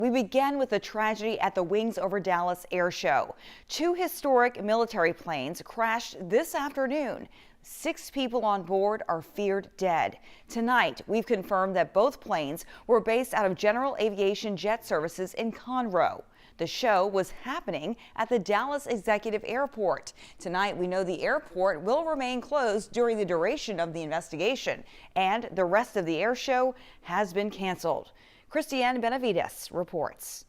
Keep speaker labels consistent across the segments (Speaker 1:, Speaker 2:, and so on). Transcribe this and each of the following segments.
Speaker 1: We begin with a tragedy at the Wings over Dallas Air Show. Two historic military planes crashed this afternoon. 6 people on board are feared dead. Tonight, we've confirmed that both planes were based out of General Aviation Jet Services in Conroe. The show was happening at the Dallas Executive Airport. Tonight, we know the airport will remain closed during the duration of the investigation, and the rest of the air show has been canceled. Christiane Benavides reports.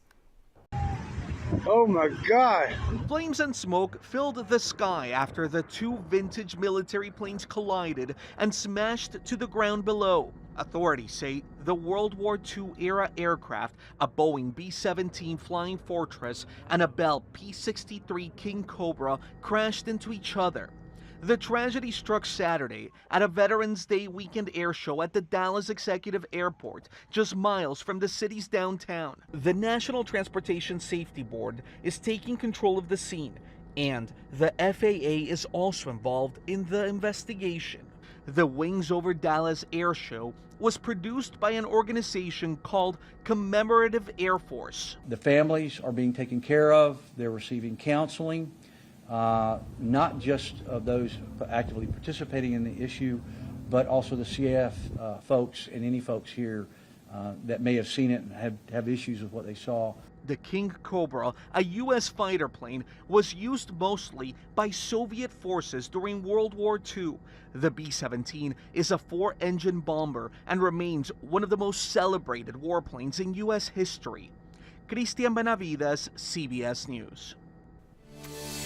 Speaker 2: Oh my God!
Speaker 3: Flames and smoke filled the sky after the two vintage military planes collided and smashed to the ground below. Authorities say the World War II era aircraft, a Boeing B-17 Flying Fortress and a Bell P-63 Kingcobra, crashed into each other. The tragedy struck Saturday at a Veterans Day weekend air show at the Dallas Executive Airport, just miles from the city's downtown. The National Transportation Safety Board is taking control of the scene, and the FAA is also involved in the investigation. The Wings over Dallas Air Show was produced by an organization called Commemorative Air Force.
Speaker 4: The families are being taken care of. They're receiving counseling. Not just of those actively participating in the issue, but also the CAF folks and any folks here that may have seen it and have issues with what they saw.
Speaker 3: The Kingcobra, a U.S. fighter plane, was used mostly by Soviet forces during World War II. The B-17 is a 4-engine bomber and remains one of the most celebrated warplanes in U.S. history. Christiane Benavides, CBS News.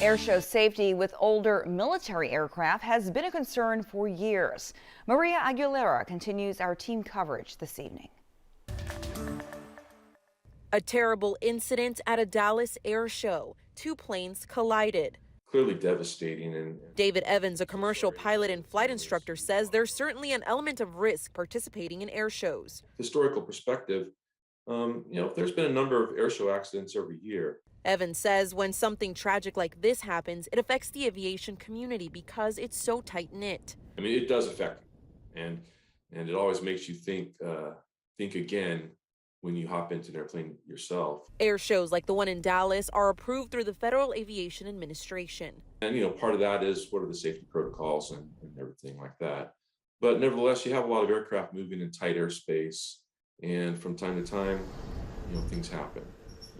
Speaker 1: Airshow safety with older military aircraft has been a concern for years. Maria Aguilera continues our team coverage this evening.
Speaker 5: A terrible incident at a Dallas air show. 2 planes collided.
Speaker 6: Clearly devastating. And
Speaker 5: David Evans, a commercial pilot and flight instructor, says there's certainly an element of risk participating in air shows.
Speaker 6: Historical perspective, there's been a number of air show accidents every year.
Speaker 5: Evans says when something tragic like this happens, it affects the aviation community because it's so tight-knit.
Speaker 6: I mean, it does affect you, and it always makes you think again when you hop into an airplane yourself.
Speaker 5: Air shows like the one in Dallas are approved through the Federal Aviation Administration.
Speaker 6: And, part of that is what are the safety protocols and everything like that. But nevertheless, you have a lot of aircraft moving in tight airspace, and from time to time, things happen,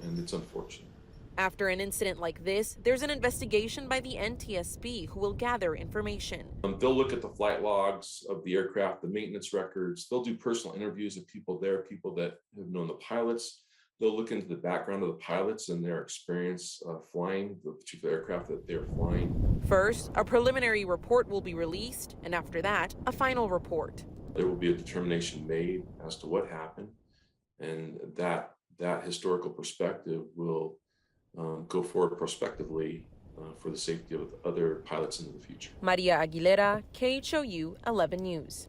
Speaker 6: and it's unfortunate.
Speaker 5: After an incident like this, there's an investigation by the NTSB who will gather information.
Speaker 6: They'll look at the flight logs of the aircraft, the maintenance records. They'll do personal interviews of people there, people that have known the pilots. They'll look into the background of the pilots and their experience flying the particular aircraft that they're flying.
Speaker 5: First, a preliminary report will be released, and after that, a final report.
Speaker 6: There will be a determination made as to what happened, and that historical perspective will go forward prospectively for the safety of other pilots into the future.
Speaker 5: Maria Aguilera, KHOU 11 News.